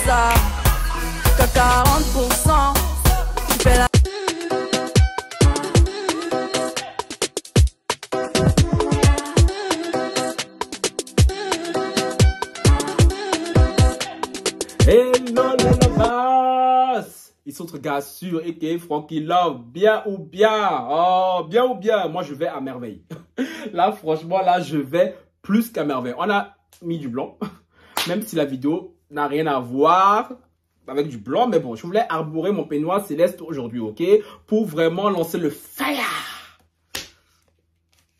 Ça, qu'à 40%, tu fais la... Hello les lovers! Ils sont gars sur et Frankie Love, bien ou bien? Oh, bien ou bien? Moi je vais à merveille. Là franchement, là je vais plus qu'à merveille. On a mis du blanc, même si la vidéo n'a rien à voir avec du blanc, mais bon, je voulais arborer mon peignoir céleste aujourd'hui, ok? Pour vraiment lancer le fire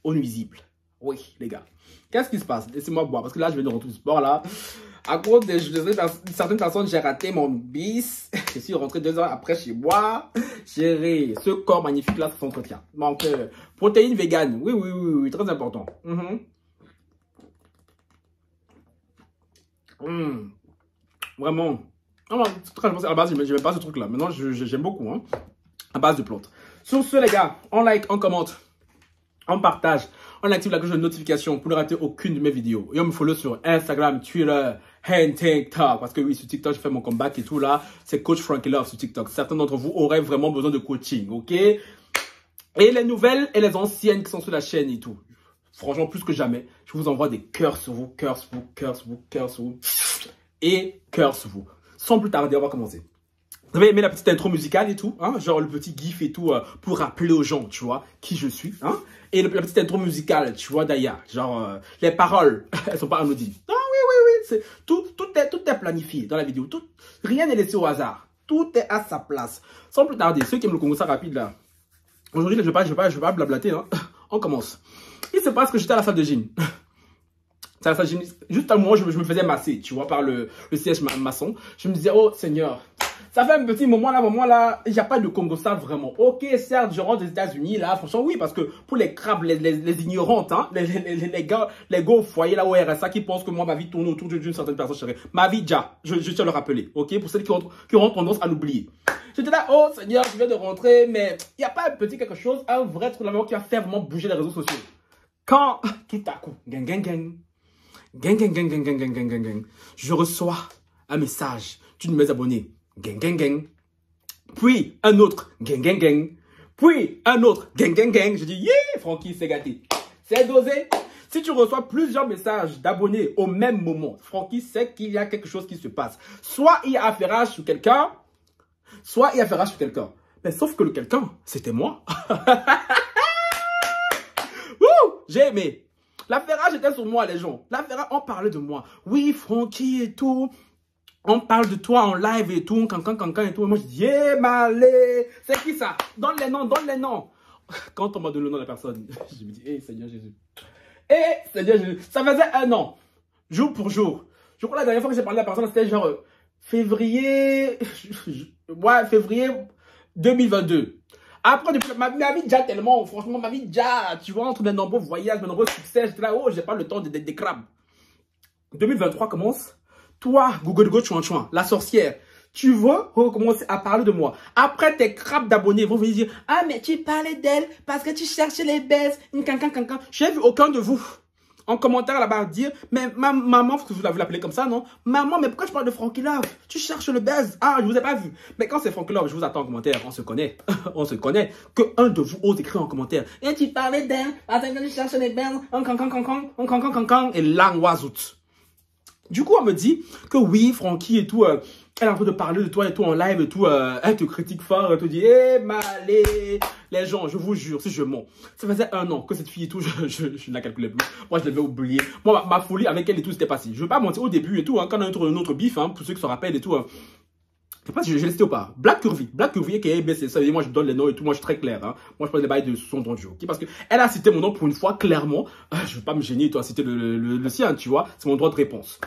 au nuisible. Oui, les gars. Qu'est-ce qui se passe? Laissez-moi boire, parce que là, je vais de retour au sport, là. À cause de certaines personnes, j'ai raté mon bis. Je suis rentré 2 heures après chez moi. Gérer ce corps magnifique-là, ça s'entretient. Donc, protéines véganes. Oui, oui, oui, oui, très important. Vraiment. À la base, j'aimais pas ce truc-là. Maintenant, j'aime beaucoup. Hein, à base de plantes. Sur ce, les gars, on like, on commente, on partage, on active la cloche de notification pour ne rater aucune de mes vidéos. Et on me follow sur Instagram, Twitter, and TikTok. Parce que oui, sur TikTok, je fais mon comeback et tout là. C'est Coach Frankie Love sur TikTok. Certains d'entre vous auraient vraiment besoin de coaching, ok? Et les nouvelles et les anciennes qui sont sur la chaîne et tout. Franchement, plus que jamais, je vous envoie des cœurs sur vous, cœurs sur vous, cœurs sur vous, cœurs sur vous. Et cœur sur vous. Sans plus tarder, on va commencer. Vous avez aimé la petite intro musicale et tout, hein? Genre le petit gif et tout, pour rappeler aux gens, tu vois, qui je suis, hein? Et la petite intro musicale, tu vois, d'ailleurs, genre, les paroles, elles sont pas anodines. Ah oui, oui, oui, tout est planifié dans la vidéo, rien n'est laissé au hasard, tout est à sa place. Sans plus tarder, ceux qui aiment le Congo ça rapide là, aujourd'hui, je vais pas blablater, hein? On commence. Il se passe que j'étais à la salle de gym. Juste à un moment, je me faisais masser, tu vois, par le siège maçon. Je me disais, oh Seigneur, ça fait un petit moment là, il n'y a pas de Congo ça vraiment. Ok, certes, je rentre des États-Unis là, franchement, oui, parce que pour les crabes, les ignorantes, hein, les gars au foyer là, au RSA, qui pensent que moi, ma vie tourne autour d'une certaine personne, chérie. Ma vie, déjà, je tiens à le rappeler, ok, pour celles qui auront tendance à l'oublier. J'étais là, oh Seigneur, je viens de rentrer, mais il n'y a pas un petit quelque chose, un vrai truc là-bas qui va faire vraiment bouger les réseaux sociaux. Quand, tout à coup, gang, gang, gang. Gang, gang, gang, gang, gang, gang, gang, gang, gang. Je reçois un message d'une de mes abonnés. Gang, gang, gang. Puis un autre. Gang, gang, gang. Puis un autre. Gang, gang, gang. Je dis, yeah, Francky, c'est gâté. C'est dosé. Si tu reçois plusieurs messages d'abonnés au même moment, Francky sait qu'il y a quelque chose qui se passe. Soit il y a affairage sur quelqu'un, soit il y a affairage sur quelqu'un. Mais sauf que le quelqu'un, c'était moi. J'ai aimé. L'affairage était sur moi, les gens. L'affairage, on parlait de moi. Oui, Francky et tout. On parle de toi en live et tout. Cancan et tout. Et moi, je dis, yeah, malé. C'est qui ça? Donne les noms, donne les noms. Quand on m'a donné le nom de la personne, je me dis, hey, Seigneur Jésus. Hey, Seigneur Jésus. Ça faisait 1 an. Jour pour jour. Je crois que la dernière fois que j'ai parlé à la personne, c'était genre février 2022. Après, depuis, ma vie déjà tellement, franchement, ma vie déjà, tu vois, entre les nombreux voyages, mes nombreux succès, j'étais là, oh, j'ai pas le temps des crabes. 2023 commence. Toi, Google Go Chouan Chouan, la sorcière, tu vas recommencer à parler de moi. Après, tes crabes d'abonnés vont venir dire, ah, mais tu parlais d'elle parce que tu cherchais les baisses, cancan. J'ai vu aucun de vous en commentaire là-bas dire, mais maman, vous l'appelez comme ça, non? Maman, mais pourquoi je parle de Frankie Love? Tu cherches le buzz. Ah, je vous ai pas vu. Mais quand c'est Frankie Love, je vous attends en commentaire. On se connaît. On se connaît. Que un de vous ose écrire en commentaire. Et tu parlais d'elle, parce que tu cherches les buzz, cancan. Et l'angoisoute. Du coup, on me dit que oui, Francky et tout, elle est en train de parler de toi et tout en live et tout, elle te critique fort, elle te dit, eh, malé, les gens, je vous jure, si je mens. Ça faisait 1 an que cette fille et tout, je ne la calculais plus. Moi, je l'avais oublié. Moi, ma folie avec elle et tout, c'était passé. Je ne veux pas mentir au début et tout, hein, quand on a un autre bif, hein, pour ceux qui se rappellent et tout, Je sais pas si je l'ai cité ou pas. Black Curvy. Black Curvy, qui est BC. Ça veut dire, moi, je donne les noms et tout. Moi, je suis très clair. Hein. Moi, je prends des bails de son don du ok. Parce qu'elle a cité mon nom pour une fois, clairement. Je veux pas me gêner, toi, citer le sien, tu vois. C'est mon droit de réponse.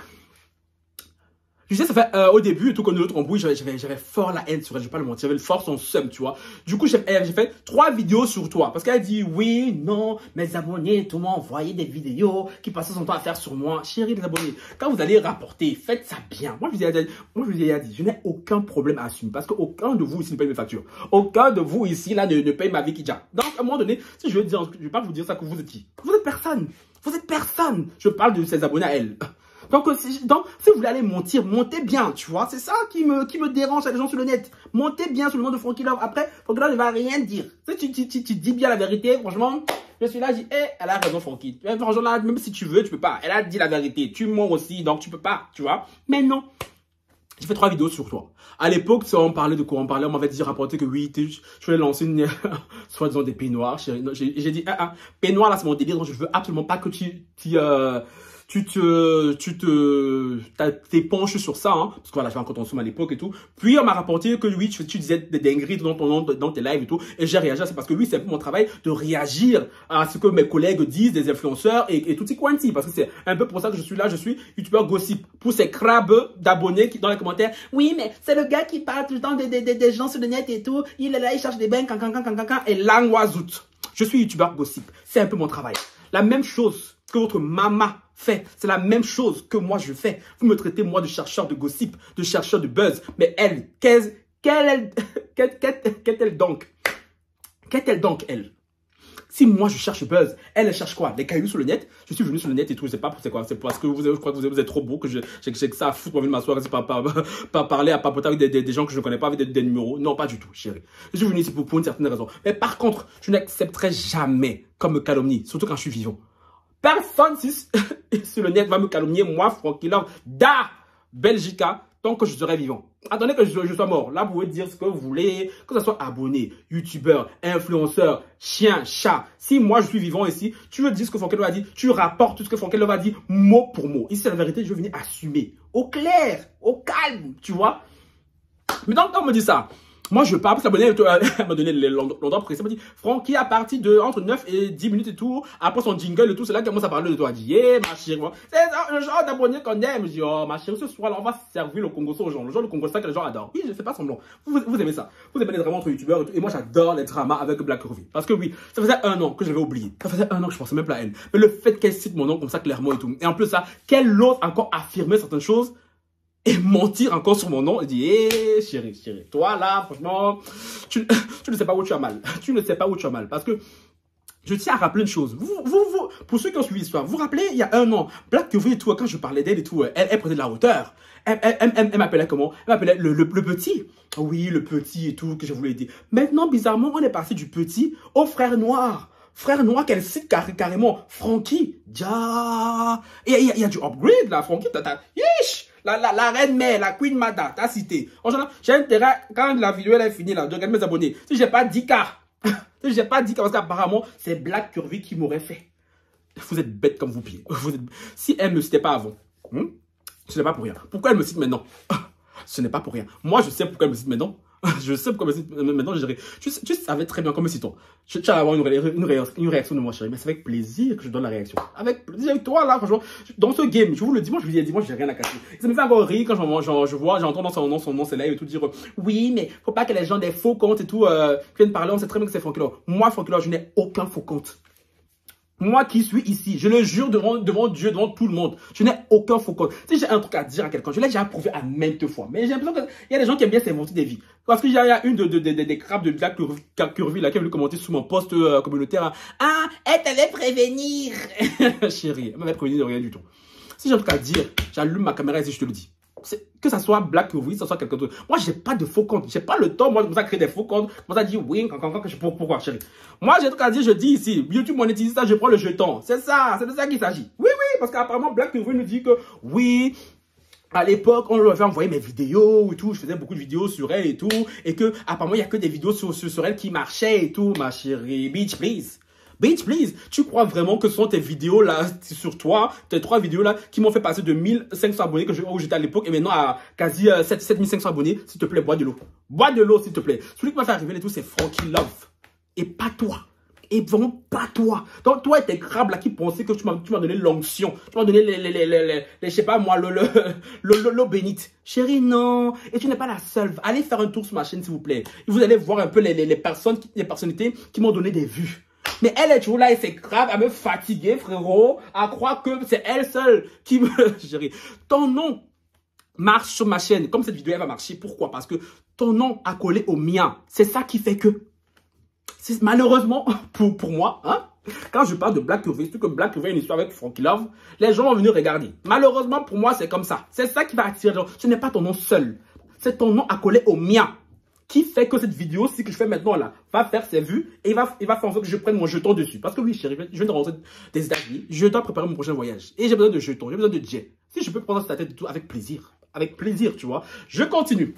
Je sais, ça fait au début, tout comme de l'autre embrouille, j'avais fort la haine sur elle, je vais pas le mentir, j'avais fort son seum, tu vois. Du coup, j'ai fait 3 vidéos sur toi. Parce qu'elle dit, oui, non, mes abonnés, tout le monde envoyé des vidéos qui passaient son temps à faire sur moi. Chérie, les abonnés, quand vous allez rapporter, faites ça bien. Moi, je vous ai dit, je n'ai aucun problème à assumer. Parce qu'aucun de vous ici ne paye mes factures. Aucun de vous ici, là, ne paye ma vie qui déjà. Donc, à un moment donné, si je veux dire, je vais pas vous dire ça que vous êtes qui. Vous êtes personne. Vous êtes personne. Je parle de ses abonnés à elle. Donc, si vous voulez aller mentir, montez bien, tu vois. C'est ça qui me dérange avec les gens sur le net. Montez bien sur le nom de Frankie Love. Après, Frankie Love ne va rien dire. Tu dis bien la vérité. Franchement, je suis là, je dis, elle a raison, Frankie. Franchement, là, même si tu veux, tu peux pas. Elle a dit la vérité. Tu mens aussi, donc tu peux pas, tu vois. Mais non. J'ai fait 3 vidéos sur toi. À l'époque, on parlait de quoi? On m'avait dit, rapporté que oui, je voulais lancer une, soi-disant des peignoirs. J'ai dit, peignoir, là, c'est mon délire. Donc, je veux absolument pas que tu t'épanches sur ça, hein, parce que voilà, j'avais encore ton somme à l'époque et tout. Puis, on m'a rapporté que oui, tu disais des dingueries dans tes lives et tout. Et j'ai réagi, c'est parce que oui, c'est un peu mon travail de réagir à ce que mes collègues disent, des influenceurs et tout ces quanti. Parce que c'est un peu pour ça que je suis là, je suis youtubeur gossip. Pour ces crabes d'abonnés qui, dans les commentaires, oui, mais c'est le gars qui parle tout le temps des gens sur le net et tout. Il est là, il cherche des bains, et langoisout. Je suis youtubeur gossip. C'est un peu mon travail. La même chose que votre maman fait. C'est la même chose que moi je fais. Vous me traitez moi de chercheur de gossip, de chercheur de buzz. Mais elle, qu'est-elle donc? Qu'est-elle donc, elle? Si moi je cherche buzz, elle cherche quoi? Les cailloux sur le net? Je suis venu sur le net et tout, je sais pas c'est quoi. C'est parce que je crois que vous êtes trop beau que j'ai que ça à foutre, moi, de m'asseoir, c'est pas parler, à papoter avec des gens que je ne connais pas, avec des numéros. Non, pas du tout, chérie. Je suis venu ici pour une certaine raison. Mais par contre, je n'accepterai jamais qu'on me calomnie, surtout quand je suis vivant. Personne sur le net va me calomnier, moi, Frankie Love, da Belgica, tant que je serai vivant. Attendez que je sois mort. Là, vous pouvez dire ce que vous voulez, que ce soit abonné, youtubeur, influenceur, chien, chat. Si moi, je suis vivant ici, tu veux dire ce que Frankie Love a dit, tu rapportes tout ce que Frankie Love a dit, mot pour mot. Ici, c'est la vérité, je veux venir assumer. Au clair, au calme, tu vois. Mais donc, quand on me dit ça, moi, je parle, parce que elle m'a donné l'endroit précis. Elle m'a dit, Francky, à partir de entre 9 et 10 minutes et tout, après son jingle et tout, c'est là qu'elle commence à parler de toi. Elle dit, yeah, ma chérie, c'est le genre d'abonné qu'on aime. Je dis, oh, ma chérie, ce soir, là, on va servir le Congo aux gens. Le genre de Congo, c'est ça que les gens adorent. Oui, je fais pas semblant. Vous aimez ça. Vous aimez les dramas entre youtubeurs et tout. Et moi, j'adore les dramas avec Black Curvy. Parce que oui, ça faisait 1 an que je l'avais oublié. Ça faisait 1 an que je pensais même pas à elle. Mais le fait qu'elle cite mon nom comme ça clairement et tout. Et en plus, ça, qu'elle ose encore affirmer certaines choses. Et mentir encore sur mon nom et dire, hé, chérie, toi là, franchement, tu ne sais pas où tu as mal. Tu ne sais pas où tu as mal. Parce que je tiens à rappeler une chose. Pour ceux qui ont suivi l'histoire, vous vous rappelez, il y a 1 an, Black Curvy et tout, quand je parlais d'elle et tout, elle prenait de la hauteur. Elle m'appelait comment? Elle m'appelait le petit. Oui, le petit et tout, que je voulais dire. Maintenant, bizarrement, on est passé du petit au frère noir. Frère noir qu'elle cite carrément. Francky. Ja. Il y a du upgrade là, Francky. Yish. La reine mère, la queen mada, t'as cité. J'ai intérêt, quand la vidéo elle est finie là, de regarder mes abonnés. Si j'ai pas 10K, si j'ai pas 10K, parce qu'apparemment, c'est Black Curvy qui m'aurait fait. Vous êtes bête comme vous pieds. Si elle me citait pas avant, ce n'est pas pour rien. Pourquoi elle me cite maintenant? Ce n'est pas pour rien. Moi, je sais pourquoi elle me cite maintenant. Je sais pourquoi elle me cite maintenant. Tu savais très bien comment citons. Tu vas avoir une réaction de moi, chérie. Mais c'est avec plaisir que je donne la réaction. Avec plaisir. Avec toi, là, franchement, dans ce game, je vous le dis, moi, je vous ai dit, moi, j'ai rien à cacher. Ça me fait encore rire quand j'entends dans son nom, c'est là et tout dire, oui, mais faut pas que les gens des faux comptes et tout, viennent parler. On sait très bien que c'est Frankie Love. Moi, Frankie Love, je n'ai aucun faux compte. Moi qui suis ici, je le jure devant Dieu, devant tout le monde, je n'ai aucun faux compte. Si j'ai un truc à dire à quelqu'un, je l'ai déjà prouvé à maintes fois. Mais j'ai l'impression qu'il y a des gens qui aiment bien s'inventer des vies. Parce qu'il y a une des crabes de Black Curvy là qui a voulu commenter sous mon post communautaire. Ah, elle t'allait prévenir. Chérie, elle m'avait prévenu de rien du tout. Si j'ai un truc à dire, j'allume ma caméra et je te le dis. Que ça soit Black Curvy, que ça soit quelqu'un d'autre. Moi, j'ai pas de faux compte. J'ai pas le temps, moi, de commencer à créer des faux comptes. Moi, ça dit oui, pourquoi, chérie. Moi, j'ai un truc à dire, je dis ici. YouTube monétise ça, je prends le jeton. C'est ça, c'est de ça qu'il s'agit. Oui, parce qu'apparemment, Black Curvy nous dit que oui, à l'époque, on lui avait envoyé mes vidéos et tout. Je faisais beaucoup de vidéos sur elle et tout. Et que, apparemment, il n'y a que des vidéos sur elle qui marchaient et tout. Ma chérie, bitch, please. Bitch, please, tu crois vraiment que ce sont tes vidéos là sur toi, tes 3 vidéos là qui m'ont fait passer de 1500 abonnés où j'étais à l'époque et maintenant à quasi 7500 abonnés? S'il te plaît, bois de l'eau. Bois de l'eau, s'il te plaît. Celui qui m'a fait arriver et tout, c'est Frankie Love. Et pas toi. Et vraiment pas toi. Donc toi et tes crabes là qui pensaient que tu m'as donné l'onction. Tu m'as donné je sais pas moi, l'eau bénite. Chérie, non. Et tu n'es pas la seule. Allez faire un tour sur ma chaîne, s'il vous plaît. Et vous allez voir un peu les personnalités qui m'ont donné des vues. Mais elle est toujours là et c'est grave à me fatiguer, frérot. À croire que c'est elle seule qui me... Chérie, ton nom marche sur ma chaîne. Comme cette vidéo, elle va marcher. Pourquoi? Parce que ton nom a collé au mien. C'est ça qui fait que... Malheureusement, pour moi, hein, quand je parle de Black Curvy, surtout que Black Curvy a une histoire avec Frankie Love, les gens vont venir regarder. Malheureusement, pour moi, c'est comme ça. C'est ça qui va attirer les gens. Ce n'est pas ton nom seul. C'est ton nom accolé au mien. Qui fait que cette vidéo, ce que je fais maintenant là, va faire ses vues et il va faire en sorte que je prenne mon jeton dessus. Parce que oui, chérie, je viens de rentrer des États-Unis, je dois préparer mon prochain voyage. Et j'ai besoin de jetons, j'ai besoin de jet. Si je peux prendre ça tête et tout, avec plaisir. Avec plaisir, tu vois. Je continue.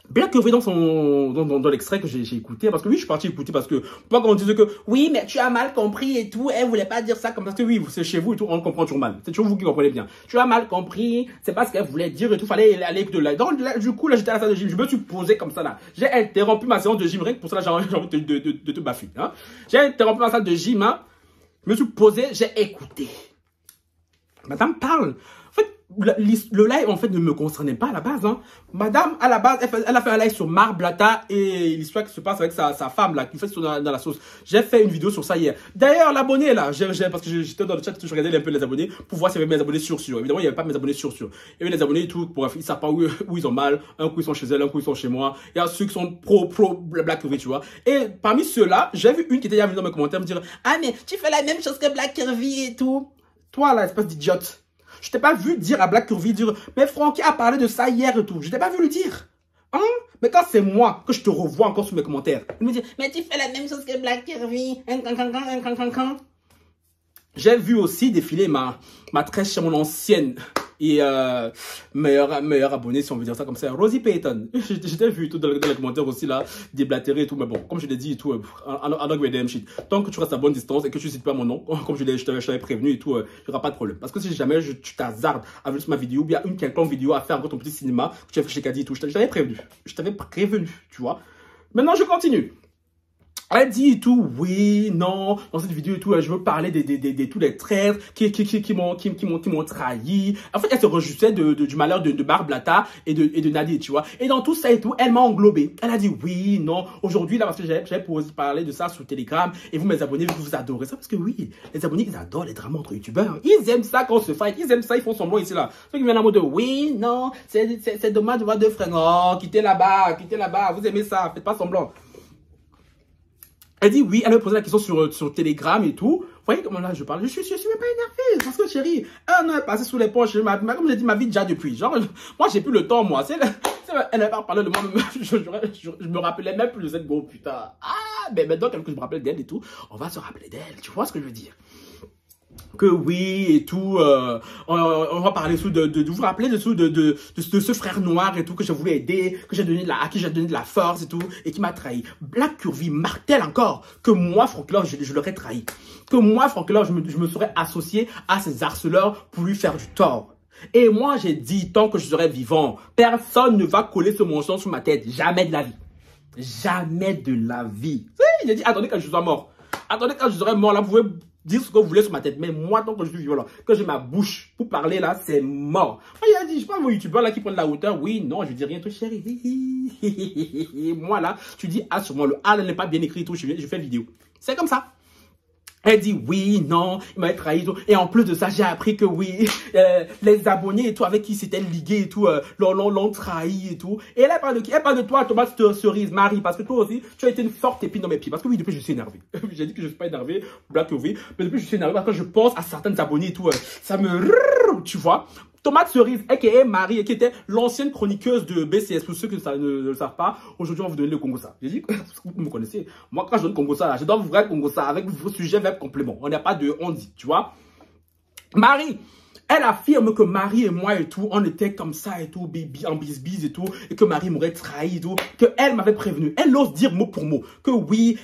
Black Curvy dans l'extrait que j'ai écouté, parce que oui, je suis parti écouter parce que, pas quand on disait que, oui, mais tu as mal compris et tout, elle voulait pas dire ça comme ça, parce que oui, c'est chez vous et tout, on comprend toujours mal. C'est toujours vous qui comprenez bien. Tu as mal compris, c'est pas ce qu'elle voulait dire et tout, fallait aller écouter là. Donc, du coup, là, j'étais à la salle de gym, je me suis posé comme ça là. J'ai interrompu ma séance de gym, rien que pour ça, là, j'ai envie de te baffer, hein. J'ai interrompu ma salle de gym, hein. Je me suis posé, j'ai écouté. Madame parle. En fait, le live, en fait, ne me concernait pas à la base. Hein. Madame, à la base, elle a fait un live sur Mar Blata et l'histoire qui se passe avec sa femme, là, qui fait dans la sauce. J'ai fait une vidéo sur ça hier. D'ailleurs, l'abonné, là, parce que j'étais dans le chat, je regardais un peu les abonnés pour voir s'il y avait mes abonnés sur. Évidemment, il n'y avait pas mes abonnés sur. Il y avait les abonnés et tout. Bref, ils ne savent pas où ils ont mal. Un coup, ils sont chez elle, un coup, ils sont chez moi. Il y a ceux qui sont pro Black Curvy, tu vois. Et parmi ceux-là, j'ai vu une qui était venue dans mes commentaires me dire, ah, mais tu fais la même chose que Black Curvy et tout. Toi, là, espèce d'idiote. Je t'ai pas vu dire à Black Curvy, dire, mais Francky a parlé de ça hier et tout. Je t'ai pas vu le dire. Hein? Mais quand c'est moi que je te revois encore sur mes commentaires, il me dit, mais tu fais la même chose que Black Curvy. J'ai vu aussi défiler ma très chère, mon ancienne et meilleure abonnée, si on veut dire ça comme ça, Rosie Payton. J'étais vu tout dans les commentaires aussi là, déblatérer et tout, mais bon, comme je l'ai dit et tout, shit. Tant que tu restes à bonne distance et que tu ne cites pas mon nom, comme je t'avais prévenu et tout, il n'y aura pas de problème. Parce que si jamais tu t'hazardes à venir sur ma vidéo, il y a une quelconque vidéo à faire encore ton petit cinéma que tu as fait chez Caddy et tout, je t'avais prévenu. Je t'avais prévenu, tu vois. Maintenant, je continue. Elle dit et tout, oui, non, dans cette vidéo et tout, je veux parler de tous les traîtres qui m'ont trahi. En fait, elle se réjouissait du malheur de Mar Blata et de Nadia, tu vois. Et dans tout ça et tout, elle m'a englobé. Elle a dit, oui, non, aujourd'hui, là, parce que j'avais posé parler de ça sur Telegram, et vous, mes abonnés, vous adorez ça, parce que oui, les abonnés, ils adorent les dramas entre youtubeurs. Ils aiment ça quand on se fight, ils aiment ça, ils font semblant ici, là. Ceux qui viennent en mode de, oui, non, c'est dommage de voir deux frères, non, quittez là-bas, vous aimez ça, faites pas semblant. Elle dit oui, elle me posait la question sur Telegram et tout. Vous voyez comment là je parle? Je suis même pas énervé. Parce que chérie, un an est passé sous les poches. Comme j'ai dit, ma vie déjà depuis. Genre, moi j'ai plus le temps, moi. Elle n'avait pas parlé de moi. Je me rappelais même plus de cette go, putain. Ah, mais maintenant, quand je me rappelle d'elle et tout, on va se rappeler d'elle. Tu vois ce que je veux dire? Que oui et tout, on va parler de vous rappeler de ce frère noir et tout que j'ai voulu aider, à qui j'ai donné de la force et tout, et qui m'a trahi. Black Curvy martèle encore que moi, Francky Love, je l'aurais trahi. Que moi, Francky Love, je me serais associé à ces harceleurs pour lui faire du tort. Et moi, j'ai dit, tant que je serai vivant, personne ne va coller ce mensonge sur ma tête. Jamais de la vie. Jamais de la vie. J'ai dit, attendez quand je sois mort. Attendez quand je serai mort, là, vous pouvez dire ce que vous voulez sur ma tête. Mais moi, tant que je suis vivant, là, que j'ai ma bouche pour parler, là, c'est mort. Il a dit, je sais pas, vos youtubeurs, là, qui prennent de la hauteur. Oui, non, je dis rien, tout chéri. Moi, là, tu dis, ah, sur moi, le A n'est pas bien écrit, tout, je fais vidéo. C'est comme ça. Elle dit oui, non, il m'a trahi et tout. Et en plus de ça, j'ai appris que oui, les abonnés et tout, avec qui c'était ligué et tout, l'ont trahi et tout. Et elle parle de qui? Elle parle de toi, Tomate Cerise, Marie, parce que toi aussi, tu as été une forte épine dans mes pieds. Parce que oui, depuis, je suis énervé. J'ai dit que je suis pas énervé, Black Curvy, mais depuis, je suis énervé parce que je pense à certains abonnés et tout, ça me... Tu vois? Tomate Cerise, a.k.a. Marie, qui était l'ancienne chroniqueuse de BCS. Pour ceux qui ne le savent pas, aujourd'hui, on va vous donner le Congossa. J'ai dit, vous me connaissez. Moi, quand je donne Congossa, là, je donne vrai Congossa avec vos sujets, verbe complément. On n'a pas de on dit, tu vois. Marie, Elle affirme que Marie et moi et tout, on était comme ça et tout, baby, en bis et tout, et que Marie m'aurait trahi et tout, que elle m'avait prévenu. Elle ose dire mot pour mot que oui,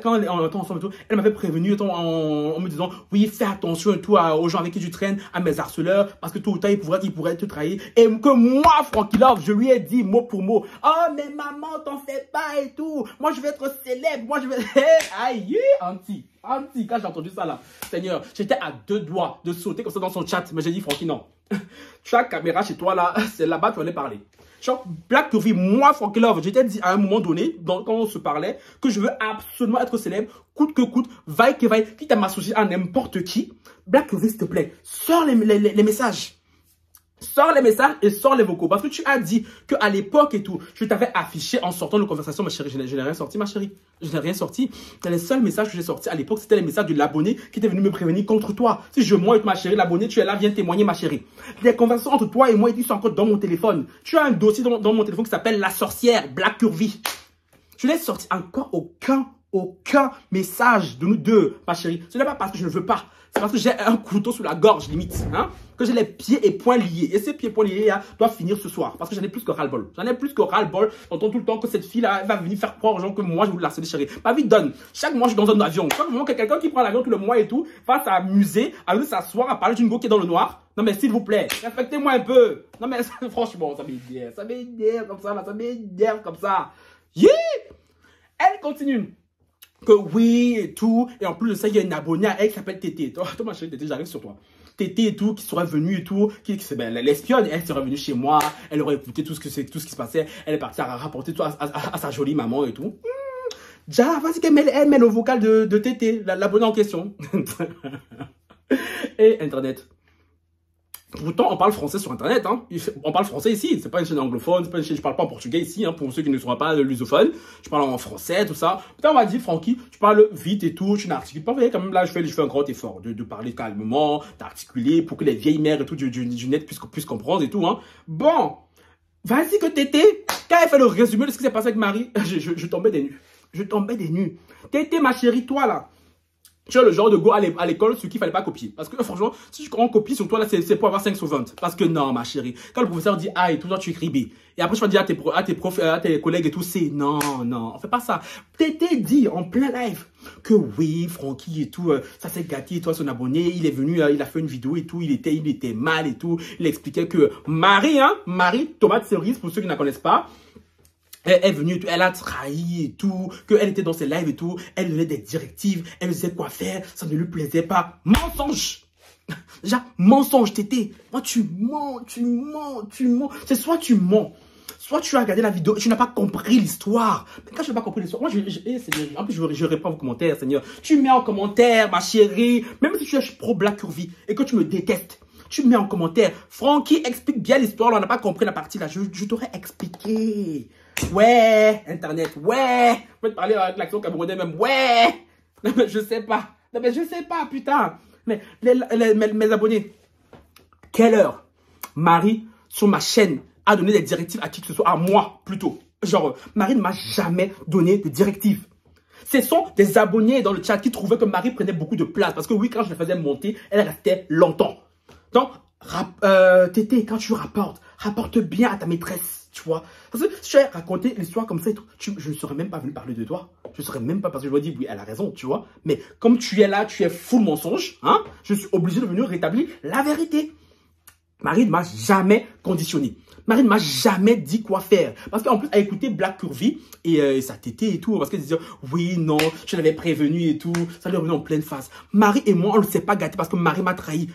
quand on était ensemble et tout, elle m'avait prévenu en me disant oui, fais attention et tout aux gens avec qui tu traînes, à mes harceleurs, parce que tôt ou tard, ils pourraient te trahir. Et que moi, Frankie Love, je lui ai dit mot pour mot, oh mais maman, t'en fais pas et tout, moi je vais être célèbre, moi je vais... Aïe, anti, quand j'ai entendu ça là, Seigneur, j'étais à 2 doigts de sauter comme ça dans son chat, mais j'ai dit Francky non, tu as la caméra chez toi là, c'est là-bas que tu allais parler. Genre, Black Curvy, moi Frankie Love, j'étais dit à un moment donné, quand on se parlait, que je veux absolument être célèbre, coûte que coûte, vaille que vaille, quitte à m'associer à n'importe qui. Black Curvy, s'il te plaît, sors les messages. Sors les messages et sors les vocaux. Parce que tu as dit qu'à l'époque et tout, je t'avais affiché en sortant de conversation, ma chérie. Je n'ai rien sorti, ma chérie. Je n'ai rien sorti. Les seuls messages que j'ai sortis à l'époque, c'était les messages de l'abonné qui était venu me prévenir contre toi. Si je mens avec ma chérie, l'abonné, tu es là, viens témoigner, ma chérie. Les conversations entre toi et moi, ils sont encore dans mon téléphone. Tu as un dossier dans mon téléphone qui s'appelle La Sorcière, Black Curvy. Je n'ai sorti encore aucun message de nous deux, ma chérie. Ce n'est pas parce que je ne veux pas. C'est parce que j'ai un couteau sous la gorge, limite. Hein? Que j'ai les pieds et poings liés. Et ces pieds et poings liés là, doivent finir ce soir. Parce que j'en ai plus que ras-le-bol. J'en ai plus que ras-le-bol. J'entends tout le temps que cette fille-là va venir faire croire aux gens que moi, je vous harceler, chérie. Ma vie donne. Chaque mois, je suis dans un avion. Chaque moment que quelqu'un qui prend l'avion tout le mois et tout, va s'amuser, à venir s'asseoir, à parler d'une go qui est dans le noir. Non, mais s'il vous plaît, respectez-moi un peu. Non, mais franchement, ça m'énerve. Ça m'énerve comme ça, là. Ça m'énerve comme ça. Yeah! Elle continue. Que oui et tout. Et en plus de ça, il y a une abonnée à elle qui s'appelle Tété. Toi, ma chérie, Tété, j'arrive sur toi. Tété et tout, qui serait venue et tout, ben, l'espionne, elle serait venue chez moi, elle aurait écouté tout ce qui se passait, elle est partie à rapporter tout à sa jolie maman et tout. Ja, vas-y qu'elle mêle au vocal de Tété, l'abonnée en question. Et Internet. Pourtant, on parle français sur Internet, hein. On parle français ici. C'est pas une chaîne anglophone, c'est pas une chaîne, je parle pas en portugais ici, hein, pour ceux qui ne sont pas lusophones. Je parle en français, tout ça. Putain, on m'a dit, Francky, tu parles vite et tout, tu n'articules pas. Vous voyez, quand même, là, je fais un grand effort de parler calmement, d'articuler pour que les vieilles mères et tout du net puissent comprendre et tout, hein. Bon. Vas-y que Tété, quand elle fait le résumé de ce qui s'est passé avec Marie, je tombais des nues. Je tombais des nues. Tété, ma chérie, toi, là. Tu as le genre de go à l'école, ce qu'il fallait pas copier. Parce que franchement, si on copie sur toi, là, c'est pour avoir 5 sur 20. Parce que non, ma chérie. Quand le professeur dit A et tout, toi, tu écris B. Et après, tu vas dire à tes collègues et tout, C. Non, on fait pas ça. Tété dit en plein live que oui, Francky et tout, ça s'est gâté, toi, son abonné, il est venu, il a fait une vidéo et tout, il était mal et tout. Il expliquait que Marie, tomate cerise, pour ceux qui ne la connaissent pas, elle est venue, elle a trahi et tout, qu'elle était dans ses lives et tout, elle donnait des directives, elle disait quoi faire, ça ne lui plaisait pas. Mensonge! Déjà, mensonge, Tété. Moi, tu mens. C'est soit tu mens, soit tu as regardé la vidéo et tu n'as pas compris l'histoire. Mais quand je n'ai pas compris l'histoire, moi, en plus, je réponds aux commentaires, Seigneur. Tu mets en commentaire, ma chérie, même si tu es pro Black Curvy et que tu me détestes, tu mets en commentaire, Francky explique bien l'histoire, on n'a pas compris la partie là, je t'aurais expliqué. Ouais, Internet, ouais. Je peux te parler avec l'accent camerounais même, ouais. Non, mais je sais pas. Non, mais je sais pas, putain. Mais mes abonnés, quelle heure Marie, sur ma chaîne, a donné des directives à qui que ce soit, à moi plutôt. Genre, Marie ne m'a jamais donné de directives. Ce sont des abonnés dans le chat qui trouvaient que Marie prenait beaucoup de place. Parce que oui, quand je la faisais monter, elle restait longtemps. Donc, Tété, quand tu rapporte bien à ta maîtresse. Tu vois, parce que si tu avais raconté l'histoire comme ça et tout, je ne serais même pas venu parler de toi. Je ne serais même pas, parce que je me dis, oui, elle a raison, tu vois. Mais comme tu es là, tu es full mensonge, hein, je suis obligé de venir rétablir la vérité. Marie ne m'a jamais conditionné. Marie ne m'a jamais dit quoi faire. Parce qu'en plus, elle écoutait Black Curvy et sa Tété et tout. Parce qu'elle disait, oui, non, je l'avais prévenu et tout. Ça lui revenait en pleine face. Marie et moi, on ne s'est pas gâté parce que Marie m'a trahi.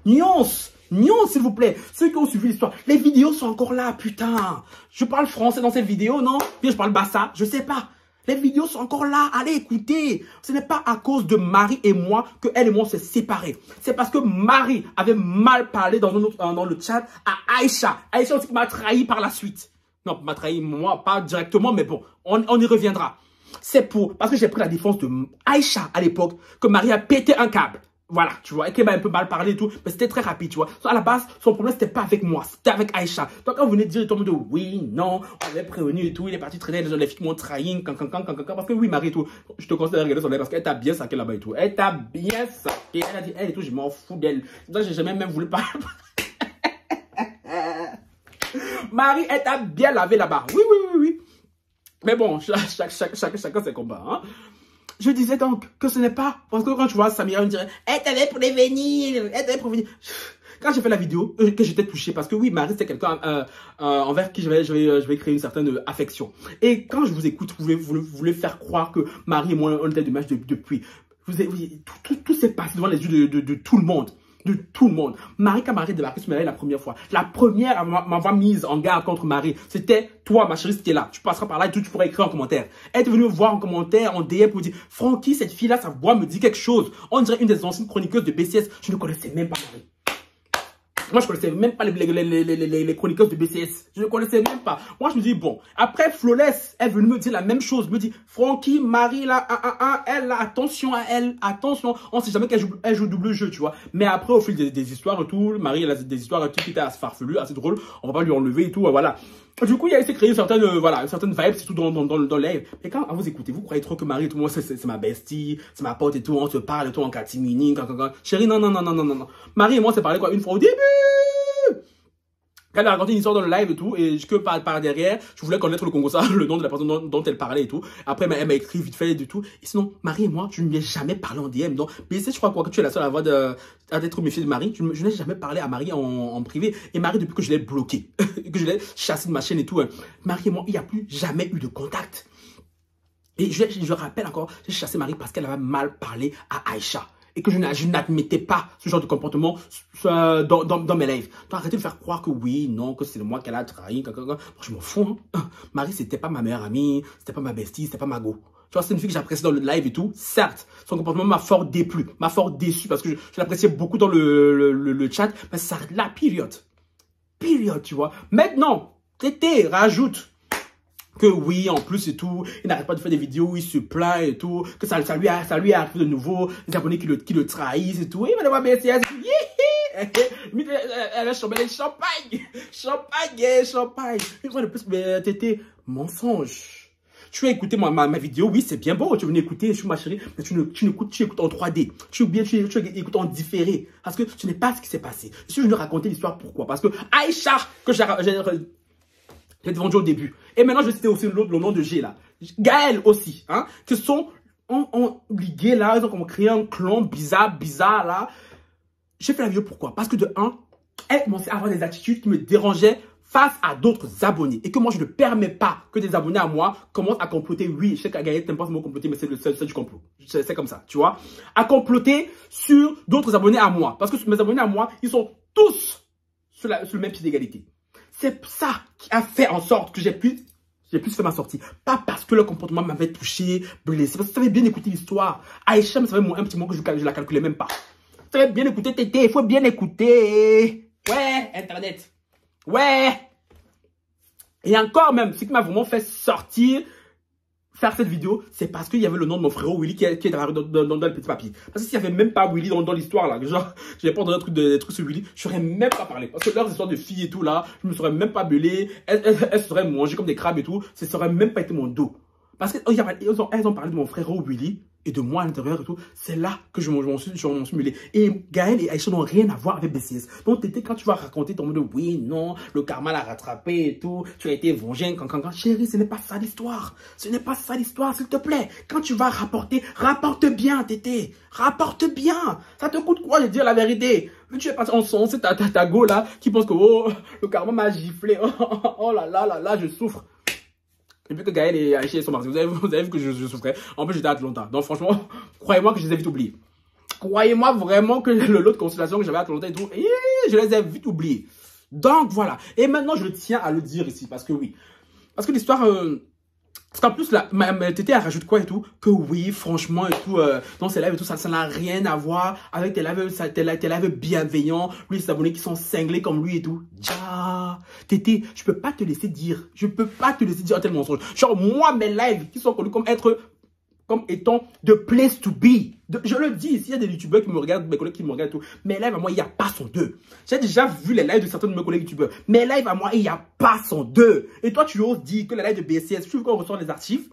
Nuance! Non, s'il vous plaît, ceux qui ont suivi l'histoire, les vidéos sont encore là, putain. Je parle français dans cette vidéo, non? Bien, je parle bassa, je sais pas. Les vidéos sont encore là, allez écouter. Ce n'est pas à cause de Marie et moi que elle et moi on s'est séparés. C'est parce que Marie avait mal parlé dans le chat à Aïcha. Aïcha aussi m'a trahi par la suite. Non, m'a trahi moi, pas directement, mais bon, on y reviendra. C'est parce que j'ai pris la défense de Aïcha à l'époque que Marie a pété un câble. Voilà, tu vois, et qu'elle m'a un peu mal parlé et tout, mais c'était très rapide, tu vois. À la base, son problème, c'était pas avec moi, c'était avec Aïcha. Donc, quand vous venez de dire, tout le monde, oui, non, on avait prévenu et tout, il est parti traîner, les filles m'ont trahi, parce que oui, Marie et tout, je te conseille de regarder son live parce qu'elle t'a bien saqué là-bas et tout. Elle t'a bien saqué, elle a dit, elle et tout, je m'en fous d'elle. Donc, j'ai jamais même voulu parler. Marie, elle t'a bien lavé là-bas. Oui, oui, oui, oui. Mais bon, chacun ses combats, hein. Je disais donc que ce n'est pas... Parce que quand tu vois Samira me dirait, elle t'avait prévenu, elle t'avait prévenu. Quand j'ai fait la vidéo, que j'étais touché, parce que oui, Marie, c'était quelqu'un envers qui je vais créer une certaine affection. Et quand je vous écoute, vous voulez faire croire que Marie et moi, on était de match depuis. Tout s'est passé devant les yeux de tout le monde. De tout le monde. Marie, quand Marie débarquait sur ma live la première fois, la première à m'avoir mise en garde contre Marie, c'était toi, ma chérie, c'était là. Tu passeras par là et tout, tu pourrais écrire en commentaire. Elle est venue me voir en commentaire, en DM pour dire, Francky, cette fille-là, sa voix me dit quelque chose. On dirait une des anciennes chroniqueuses de BCS. Je ne connaissais même pas Marie. Moi, je ne connaissais même pas les chroniqueuses de BCS. Je ne connaissais même pas. Moi, je me dis, bon. Après, Flawless est venue me dire la même chose. Me dit, Francky, Marie, là, elle, là, attention à elle, attention. On ne sait jamais qu'elle joue double jeu, tu vois. Mais après, au fil des histoires et tout, Marie, elle a des histoires qui étaient assez farfelues, assez drôles. On va pas lui enlever et tout, voilà. Du coup, il a essayé de créer une certaine vibe, c'est tout dans le live. Et quand vous écoutez, vous croyez trop que Marie et tout, moi, c'est ma bestie, c'est ma pote et tout, on se parle et tout en catimini, Chérie, non. Marie et moi, c'est parlé quoi, une fois au début. Elle a raconté une histoire dans le live et tout, et que par derrière, je voulais connaître le Congo, ça, le nom de la personne dont elle parlait et tout. Après, elle m'a écrit vite fait et tout. Et sinon, Marie et moi, je ne lui ai jamais parlé en DM. Donc, mais je crois que tu es la seule à avoir d'être méfiée de Marie. Je n'ai jamais parlé à Marie en privé. Et Marie, depuis que je l'ai bloquée, que je l'ai chassée de ma chaîne et tout, Marie et moi, il n'y a plus jamais eu de contact. Et je rappelle encore, j'ai chassé Marie parce qu'elle avait mal parlé à Aïcha. Et que je n'admettais pas ce genre de comportement dans mes lives. Donc arrêtez de faire croire que oui, non, que c'est moi qu'elle a trahi. Moi, je m'en fous. Hein. Marie, c'était pas ma meilleure amie, c'était pas ma bestie, c'était pas ma go. Tu vois, c'est une fille que j'apprécie dans le live et tout. Certes, son comportement m'a fort déplu, m'a fort déçu parce que je l'appréciais beaucoup dans le chat. Mais ça s'arrête là, période. Période, tu vois. Maintenant, Tété rajoute que oui, en plus et tout, il n'arrête pas de faire des vidéos où il se plaint et tout, que ça lui est arrivé de nouveau, les abonnés qui le trahissent et tout. Il va devoir BCS. Elle a champagne. Une fois de plus, mais Tété, mensonge. Tu as écouté ma vidéo, oui, c'est bien beau, tu venais écouter, je suis ma chérie, mais tu écoutes en 3D. Tu écoutes en différé. Parce que tu n'es pas ce qui s'est passé. Je suis venu raconter l'histoire, pourquoi? Parce que Aïcha, que j'ai vendu au début. Et maintenant, je vais citer aussi le nom de G là. Gaël aussi, hein, qui sont ligués là, ils ont créé un clan bizarre là. J'ai fait la vidéo pourquoi? Parce que de un, elle commençait à avoir des attitudes qui me dérangeaient face à d'autres abonnés. Et que moi, je ne permets pas que des abonnés à moi commencent à comploter. Oui, je sais qu'à Gaël, t'aimes pas ce mot comploter, mais c'est le du complot. C'est comme ça, tu vois. À comploter sur d'autres abonnés à moi. Parce que mes abonnés à moi, ils sont tous sur le même pied d'égalité. C'est ça qui a fait en sorte que j'ai pu faire ma sortie. Pas parce que le comportement m'avait touché, blessé. Parce que ça avait bien écouté l'histoire. Aïcha me savait un petit mot que je la calculais même pas. Ça avait bien écouté Tété. Il faut bien écouter. Ouais, Internet. Ouais. Et encore même, ce qui m'a vraiment fait faire cette vidéo, c'est parce qu'il y avait le nom de mon frérot Willy qui est apparu dans le petit papier. Parce que s'il n'y avait même pas Willy dans l'histoire là, genre, je n'avais pas donné des trucs sur Willy, je n'aurais même pas parlé. Parce que leurs histoires de filles et tout là, je ne me serais même pas belé, elles seraient mangées comme des crabes et tout, ça n'aurait même pas été mon dos. Parce qu'elles ont parlé de mon frérot Willy et de moi à l'intérieur et tout. C'est là que je m'en suis mêlé. Et Gaël et Aïcha n'ont rien à voir avec BCS. Donc, Tété, quand tu vas raconter ton mode, oui, non, le karma l'a rattrapé et tout, tu as été vengé, chérie, ce n'est pas ça l'histoire. Ce n'est pas ça l'histoire, s'il te plaît. Quand tu vas rapporter, rapporte bien, Tété. Rapporte bien. Ça te coûte quoi de dire la vérité? Mais tu es passé en son, c'est ta go là, qui pense que, oh, le karma m'a giflé. Oh là là, je souffre. Depuis que Gaël et Aïcha sont mariés, vous avez vu que je souffrais. En plus, j'étais à Atlanta. Donc, franchement, croyez-moi que je les ai vite oubliés. Croyez-moi vraiment que l'autre constellation que j'avais à Atlanta et tout, je les ai vite oubliés. Donc, voilà. Et maintenant, je tiens à le dire ici. Parce que oui. Parce que l'histoire... Parce qu'en plus, Tété elle rajoute quoi et tout? Que oui, franchement et tout, dans ses lives et tout, ça n'a rien à voir avec tes lives bienveillants, lui, ses abonnés qui sont cinglés comme lui et tout. Ja, Tété, je peux pas te laisser dire un tel mensonge. Genre, moi, mes lives qui sont connus comme être comme étant the place to be. Je le dis, s'il y a des youtubeurs qui me regardent, mes collègues qui me regardent et tout, mes lives à moi, il n'y a pas son deux. J'ai déjà vu les lives de certains de mes collègues youtubeurs. Mes lives à moi, il n'y a pas son deux. Et toi, tu oses dire que les lives de BCS, tu veux qu'on ressort les archives,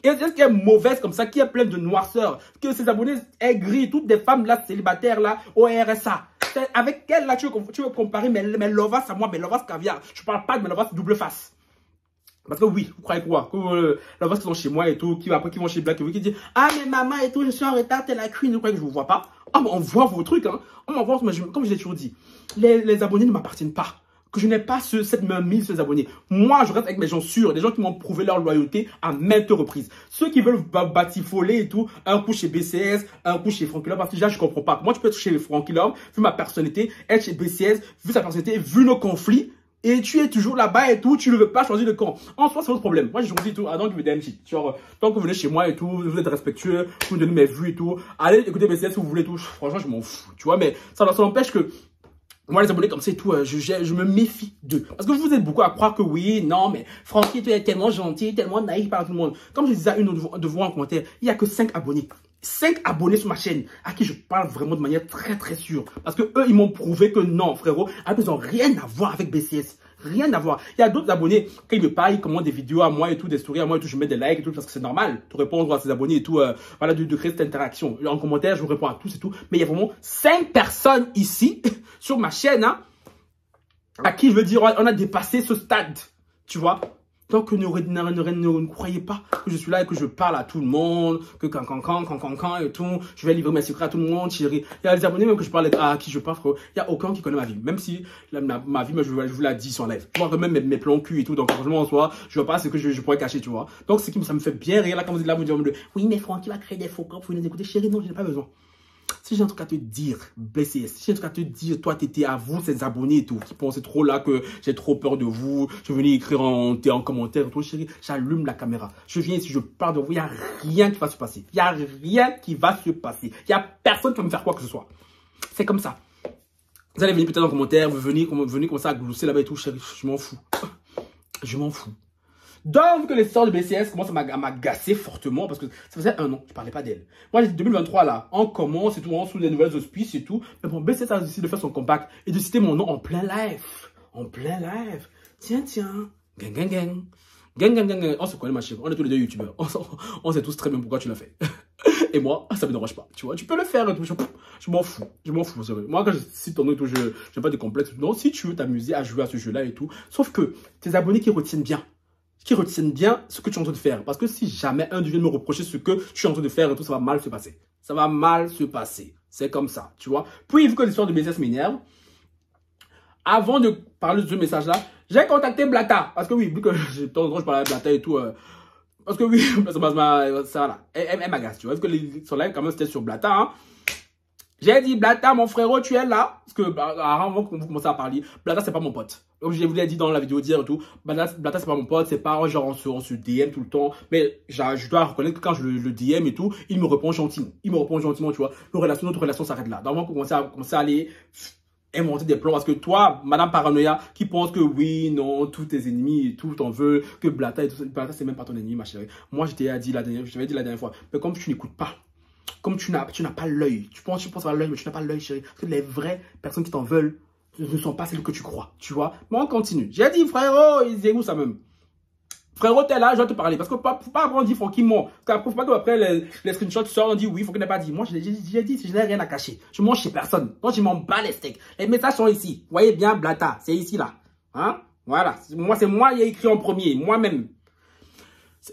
et est-ce qui est mauvaise comme ça, qui est pleine de noirceur, que ses abonnés aigris, toutes des femmes là, célibataires là, au RSA. Avec quelle là, tu veux comparer mes lovas à moi, mes lovas caviar. Je parle pas de mes lovas double face. Parce que oui, vous croyez quoi? Que les lovas qui sont chez moi et tout, qui après qui vont chez Black et qui disent ah mais maman et tout, je suis en retard, t'es la queen, vous croyez que je vous vois pas? Ah mais on voit vos trucs, hein. On m'envoie, mais comme je l'ai toujours dit, les abonnés ne m'appartiennent pas. Que je n'ai pas cette même mise sur les abonnés. Moi, je reste avec mes gens sûrs, des gens qui m'ont prouvé leur loyauté à maintes reprises. Ceux qui veulent batifoler et tout, un coup chez BCS, un coup chez Frankie Love, parce que déjà, je comprends pas. Moi, tu peux être chez Frankie Love, vu ma personnalité, être chez BCS, vu sa personnalité, vu nos conflits, et tu es toujours là-bas et tout, tu ne veux pas choisir de camp. En soi, c'est votre problème. Moi, je vous dis tout, I don't give a damn shit. Genre, tant que vous venez chez moi et tout, vous êtes respectueux, vous me donnez mes vues et tout, allez écouter BCS si vous voulez tout. Franchement, je m'en fous, tu vois, mais ça n'empêche que moi, les abonnés comme ça et tout, je me méfie d'eux. Parce que vous êtes beaucoup à croire que oui, non, mais Francky, tu es tellement gentil, tellement naïf par tout le monde. Comme je disais à une de vous en commentaire, il n'y a que 5 abonnés. 5 abonnés sur ma chaîne à qui je parle vraiment de manière très très sûre. Parce que eux, ils m'ont prouvé que non, frérot, ils n'ont rien à voir avec BCS. Rien à voir. Il y a d'autres abonnés, quand ils me parlent, ils commandent des vidéos à moi et tout, des stories à moi et tout, je mets des likes et tout, parce que c'est normal de répondre à ces abonnés et tout, voilà, de créer cette interaction. En commentaire, je vous réponds à tous et tout. Mais il y a vraiment 5 personnes ici, sur ma chaîne, hein, à qui je veux dire, on a dépassé ce stade, tu vois. Donc, ne croyez pas que je suis là et que je parle à tout le monde, que quand et tout, je vais livrer mes secrets à tout le monde, chérie. Il y a des abonnés même que je parle à qui je parle, frérot. Il n'y a aucun qui connaît ma vie. Même si ma vie, je vous la dis sur live. Moi, même mes plans cul et tout. Donc, franchement, en soi, je vois pas ce que je pourrais cacher, tu vois. Donc, ça me fait bien rire là quand vous êtes là, vous dites, oui, mais Francky va créer des faux corps pour nous écouter. Chérie, non, je n'ai pas besoin. Si j'ai un truc à te dire, BCS, si j'ai un truc à te dire, toi, t'étais à vous, ces abonnés et tout, qui pensaient trop là que j'ai trop peur de vous, je venais écrire en commentaire et tout, chérie, j'allume la caméra. Je viens ici, je parle de vous, il n'y a rien qui va se passer. Il n'y a rien qui va se passer. Il n'y a personne qui va me faire quoi que ce soit. C'est comme ça. Vous allez venir peut-être en commentaire, vous venez commencer à glousser là-bas et tout, chérie, je m'en fous. Je m'en fous. Donc, que les sorts de BCS commencent à m'agacer fortement parce que ça faisait 1 an, je parlais pas d'elle. Moi, 2023 là, on commence et tout, on sous les nouvelles auspices et tout. Mais bon, BCS a décidé de faire son comeback et de citer mon nom en plein live. En plein live. Tiens. Gang. On se connaît, ma chérie. On est tous les deux youtubeurs. On sait tous très bien pourquoi tu l'as fait. Et moi, ça me dérange pas. Tu vois, tu peux le faire et tout. Je m'en fous. Moi, quand je cite ton nom et tout, je n'ai pas de complexe. Non, si tu veux t'amuser à jouer à ce jeu-là et tout. Sauf que tes abonnés qui retiennent bien ce que tu es en train de faire. Parce que si jamais un vient me reprocher ce que je suis en train de faire et tout, ça va mal se passer. Ça va mal se passer. C'est comme ça, tu vois. Puis, vu que l'histoire de BCS m'énerve, avant de parler de ce message-là, j'ai contacté Blata. Parce que oui, vu que je parlais à Blata et tout, parce que oui, ça là, elle m'agace, tu vois. Vu que son live, quand même, c'était sur Blata, hein. J'ai dit, Blata, mon frérot, tu es là. Parce que, avant qu'on commence à parler, Blata, c'est pas mon pote. Comme je vous l'ai dit dans la vidéo d'hier et tout, Blata, c'est pas mon pote, c'est pas genre on se DM tout le temps. Mais je dois reconnaître que quand je le DM et tout, il me répond gentiment. Il me répond gentiment, tu vois. Notre relation s'arrête là. Donc, on commence à aller inventer des plans. Parce que toi, Madame Paranoïa, qui pense que oui, non, tous tes ennemis et tout, t'en veux, que Blata et tout ça. Blata, c'est même pas ton ennemi, ma chérie. Moi, je t'avais dit la dernière fois. Mais comme tu n'écoutes pas, comme tu n'as pas l'œil, tu penses à l'œil, mais tu n'as pas l'œil, chérie. Parce que les vraies personnes qui t'en veulent ne sont pas celles que tu crois, tu vois. Mais on continue. J'ai dit, frérot, il disait où ça même? Frérot, t'es là, je vais te parler. Parce que pas avant on dit Francky ment. Parce que pas qu'après les screenshots sortent, on dit oui, Francky n'a pas dit. Moi, j'ai dit, je n'ai rien à cacher. Je mange chez personne. Donc, je m'en bats les steaks. Les messages sont ici. Vous voyez bien, Blata, c'est ici, là. Hein? Voilà. C'est moi qui ai écrit en premier, moi-même.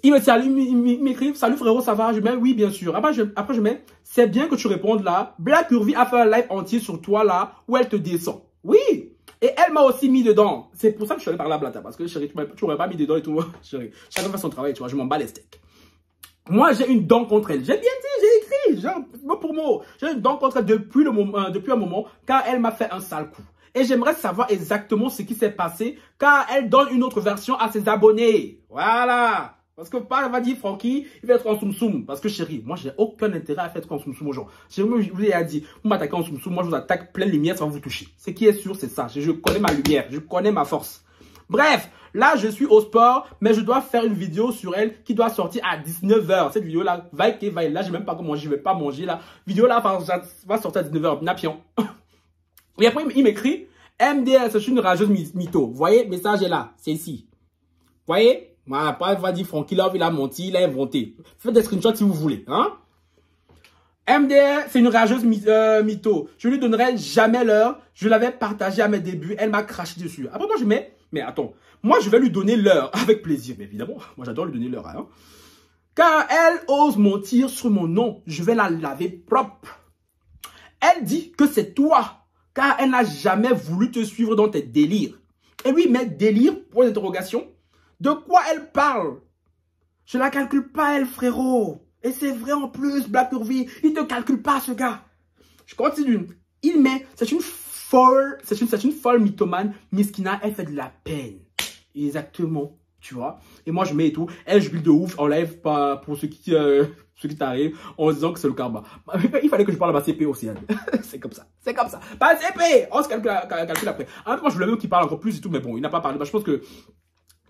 Il me salue, il m'écrit, salut frérot, ça va? Je mets oui, bien sûr. Après, je mets, c'est bien que tu répondes là. Black Urvi a fait un live entier sur toi là, où elle te descend. Oui! Et elle m'a aussi mis dedans. C'est pour ça que je suis allé parler à Blata. Parce que chérie, tu m'aurais pas mis dedans et tout. Chérie, chacun fait son travail, tu vois, je m'en bats les steaks. Moi, j'ai une dent contre elle. J'ai bien dit, j'ai écrit, genre, mot pour mot. J'ai une dent contre elle depuis un moment, car elle m'a fait un sale coup. Et j'aimerais savoir exactement ce qui s'est passé, car elle donne une autre version à ses abonnés. Voilà. Parce que pas, elle va dire, Francky, il va être en soum-soum. Parce que chérie, moi, j'ai aucun intérêt à faire être en soum-soum aux gens. Je vous ai dit, vous m'attaquez en soum-soum, moi, je vous attaque pleine lumière, ça va vous toucher. Ce qui est sûr, c'est ça. Je connais ma lumière, je connais ma force. Bref, Là, je suis au sport, mais je dois faire une vidéo sur elle qui doit sortir à 19 h. Cette vidéo-là, va là, j'ai même pas manger, je vais pas manger là. Vidéo-là va sortir à 19 h. Napion. Et après, il m'écrit, MDL, c'est une rageuse mytho. Vous voyez, message est là, c'est ici. Vous voyez? Voilà, après, il va dire, Francky Love, il a menti, il a inventé. Faites des screenshots si vous voulez, hein. MDR, c'est une rageuse mytho. Je lui donnerai jamais l'heure. Je l'avais partagé à mes débuts. Elle m'a craché dessus. Après, moi, je mets... Mais attends. Moi, je vais lui donner l'heure avec plaisir. Mais évidemment, moi, j'adore lui donner l'heure. Hein. Car elle ose mentir sur mon nom. Je vais la laver propre. Elle dit que c'est toi. Car elle n'a jamais voulu te suivre dans tes délires. Et oui, mais délire, point d'interrogation. De quoi elle parle? Je la calcule pas, elle, frérot. Et c'est vrai en plus, Black Curvy, il te calcule pas ce gars. Je continue. Il met, c'est une folle mythomane, Miskina, elle fait de la peine. Exactement, tu vois. Et moi je mets et tout, elle jubile de ouf en live pour ceux qui t'arrivent en disant que c'est le karma. Il fallait que je parle à ma CP aussi. Hein. C'est comme ça, c'est comme ça. Pas CP, on se calcule après. En même temps, je voulais même qu'il parle encore plus et tout, mais bon, il n'a pas parlé. Bah, je pense que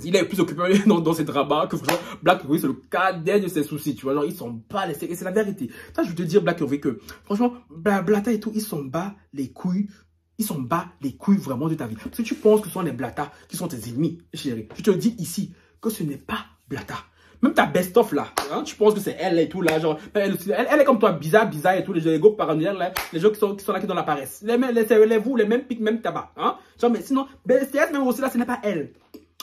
il est plus occupé dans ses drabas que franchement, Black Curvy, c'est le cadet de ses soucis, tu vois. Genre, ils s'en bat les steaks. Et c'est la vérité. Ça, je veux te dire, Black Curvy, que franchement, Blata et tout, ils s'en bat les couilles. Ils s'en bat les couilles vraiment de ta vie. Parce que tu penses que ce sont les Blata qui sont tes ennemis, chérie. Je te dis ici que ce n'est pas Blata. Même ta best-of là, hein, tu penses que c'est elle et tout là, genre, elle est comme toi, bizarre et tout, les go paranoïaques là, les gens qui sont là qui dans la paresse. Les mêmes pics, même tabac, hein. Genre, mais sinon, BSTS même aussi là, ce n'est pas elle.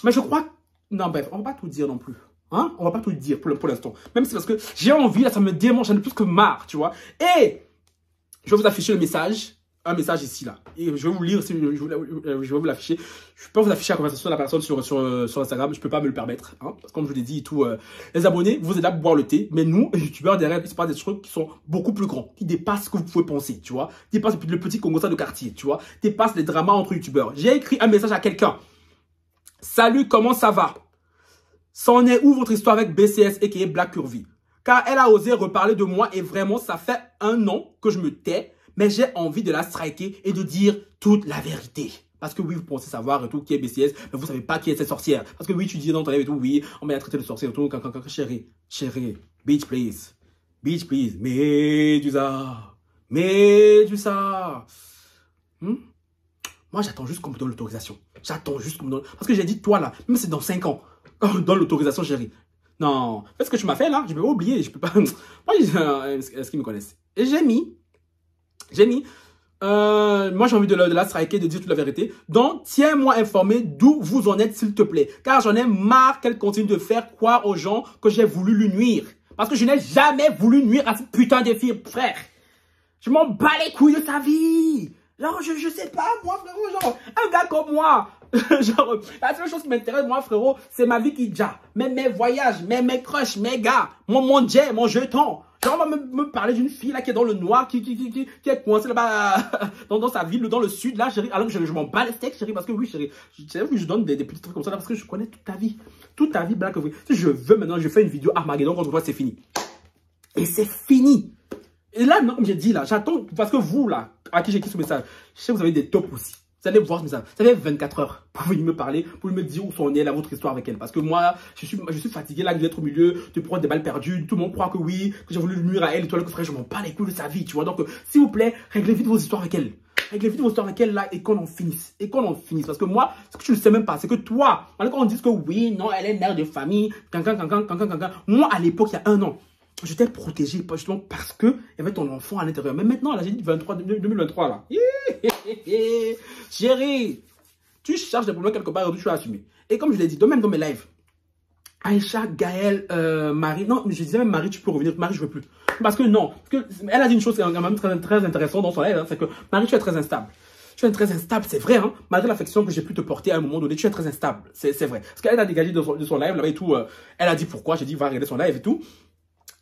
Mais je crois... Non, bref, on va pas tout dire non plus. Hein? On va pas tout dire pour l'instant. Même si parce que j'ai envie, là, ça me démange, j'en ai plus que marre, tu vois. Et je vais vous afficher le message. Un message ici, là. Et je vais vous lire, je vais vous l'afficher. Je peux vous afficher la conversation de la personne sur Instagram. Je peux pas me le permettre. Hein? Parce que comme je vous l'ai dit et tout, les abonnés, vous êtes là pour boire le thé. Mais nous, les youtubeurs, derrière, il se passe des trucs qui sont beaucoup plus grands. Qui dépassent ce que vous pouvez penser, tu vois. Dépassent le petit Congosa de quartier, tu vois. Dépassent les dramas entre youtubeurs. J'ai écrit un message à quelqu'un. Salut, comment ça va? C'en est où votre histoire avec BCS et Black Curvy? Car elle a osé reparler de moi et vraiment, ça fait 1 an que je me tais. Mais j'ai envie de la striker et de dire toute la vérité. Parce que oui, vous pensez savoir et tout qui est BCS, mais vous savez pas qui est cette sorcière. Parce que oui, tu dis dans ton rêve et tout, oui, on m'a traité de sorcière et tout. Chérie, bitch please. Bitch please. Médusa. Moi, j'attends juste qu'on me donne l'autorisation. J'attends juste qu'on me donne... Parce que j'ai dit, toi là, même si c'est dans 5 ans, on donne l'autorisation, chérie. Non, fais ce que tu m'as fait là, je vais oublier, je peux pas... Moi, est-ce qu'ils me connaissent? Et j'ai mis... moi, j'ai envie de la striker, de dire toute la vérité. Donc, tiens-moi informé d'où vous en êtes, s'il te plaît. Car j'en ai marre qu'elle continue de faire croire aux gens que j'ai voulu lui nuire. Parce que je n'ai jamais voulu nuire à cette putain de fille, frère. Je m'en bats les couilles de sa vie. Genre, je sais pas, moi, frérot, genre, un gars comme moi, genre, la seule chose qui m'intéresse, moi, frérot, c'est ma vie qui déjà. Mes voyages, mes crushs, mes gars, mon jet, mon jeton. Genre, on va me parler d'une fille, là, qui est dans le noir, qui est coincée là-bas, dans sa ville, dans le sud, là, chérie. Alors que je m'en bats les steaks, chérie, parce que oui, chérie, je donne des petits trucs comme ça, là, parce que je connais toute ta vie. Toute ta vie, Black Curvy. Si je veux, maintenant, je fais une vidéo Armageddon contre toi, c'est fini. Et c'est fini. Et là, non, comme j'ai dit, là, j'attends, parce que vous, là, à qui j'ai écrit ce message, je sais que vous avez des tops aussi. Vous allez voir ce message. Vous avez 24 heures pour venir me parler, pour me dire où sont est là, votre histoire avec elle. Parce que moi, je suis fatigué, là, d'être au milieu, de prendre des balles perdues. Tout le monde croit que oui, que j'ai voulu nuire à elle, et toi, le frère, je m'en bats les couilles de sa vie, tu vois. Donc, s'il vous plaît, réglez vite vos histoires avec elle. Réglez vite vos histoires avec elle, là, et qu'on en finisse. Parce que moi, ce que tu ne sais même pas, c'est que toi, quand on dit que oui, non, elle est mère de famille, moi, à l'époque, il y a 1 an, je t'ai protégé, justement parce que il y avait ton enfant à l'intérieur. Mais maintenant, là, j'ai dit 2023, là. Chérie, tu cherches des problèmes quelque part et tu vas assumer. Et comme je l'ai dit, même dans mes lives, Aïcha, Gaël, Marie, non, je disais même Marie, tu peux revenir. Marie, je veux plus. Parce que non, parce que elle a dit une chose quand même très intéressante dans son live, hein, c'est que Marie, tu es très instable. Tu es très instable, c'est vrai, hein. Malgré l'affection que j'ai pu te porter à un moment donné, tu es très instable. C'est vrai. Parce qu'elle a dégagé de son live, là, et tout. Elle a dit pourquoi, j'ai dit, va regarder son live et tout.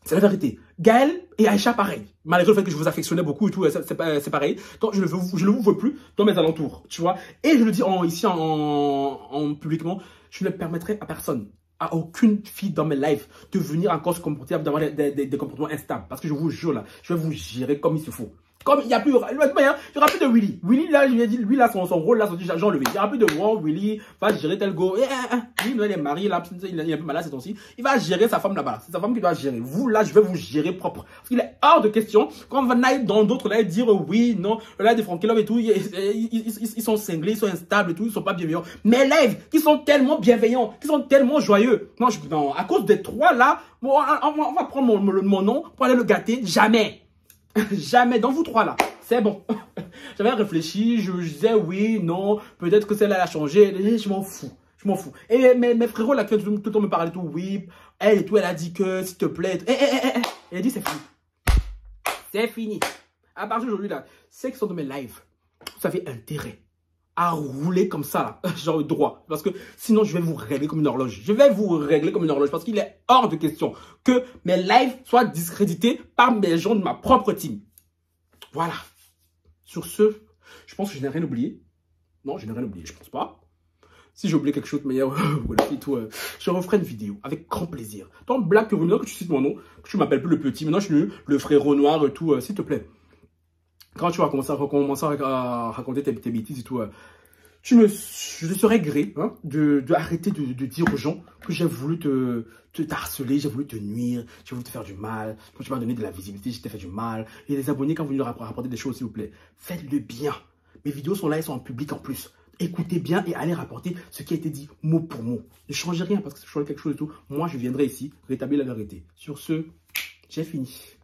C'est la vérité. Gaël et Aïcha, pareil. Malgré le fait que je vous affectionnais beaucoup et tout, c'est pareil. Donc, je ne vous veux plus dans mes alentours, tu vois. Et je le dis ici en publiquement, je ne permettrai à personne, à aucune fille dans mes lives, de venir encore se comporter, d'avoir des comportements instables. Parce que je vous jure là, je vais vous gérer comme il se faut. Comme il n'y a plus, il n'y aura plus de Willy. Willy, là, je lui ai dit, lui, là, son rôle, là, j'ai enlevé. Il n'y aura plus de Willy va gérer tel go. Lui, il est marié, là, il est un peu malade, c'est ton ci. Il va gérer sa femme là-bas. C'est sa femme qui doit gérer. Vous, là, je vais vous gérer propre. Parce qu'il est hors de question. Quand on va naître dans d'autres, là, et dire oui, non, là, des Frankie Love et tout, ils sont cinglés, ils sont instables et tout, ils sont pas bienveillants. Mes lives, qui sont tellement bienveillants, qui sont tellement joyeux. Non, à cause des trois, là, on va prendre mon nom pour aller le gâter. Jamais. Jamais dans vous trois là, c'est bon. J'avais réfléchi, je disais oui, non, peut-être que celle-là a changé, je m'en fous, je m'en fous. Et mes frérots là, tout le temps me parlaient tout, oui, elle et tout, elle a dit que s'il te plaît, elle a dit c'est fini. C'est fini. À partir d'aujourd'hui là, ceux qui sont dans mes lives, vous avez intérêt à rouler comme ça là, genre droit. Parce que sinon je vais vous régler comme une horloge. Je vais vous régler comme une horloge parce qu'il est hors de question que mes lives soient discrédités par mes gens de ma propre team. Voilà. Sur ce, je pense que je n'ai rien oublié. Non, je n'ai rien oublié, je pense pas. Si j'ai oublié quelque chose, mais voilà, et tout, je referai une vidéo avec grand plaisir. Dans Black Renoir, que tu cites mon nom, que tu m'appelles plus le petit, maintenant je suis le frérot noir et tout, s'il te plaît. Quand tu vas commencer à raconter tes bêtises et tout, je serais gré hein, arrêter de dire aux gens que j'ai voulu te harceler, j'ai voulu te nuire, j'ai voulu te faire du mal. Quand tu m'as donné de la visibilité, je t'ai fait du mal. Et les abonnés, quand vous leur rapportez des choses, s'il vous plaît, faites-le bien. Mes vidéos sont là, elles sont en public en plus. Écoutez bien et allez rapporter ce qui a été dit mot pour mot. Ne changez rien parce que si je change quelque chose et tout, moi je viendrai ici rétablir la vérité. Sur ce, j'ai fini.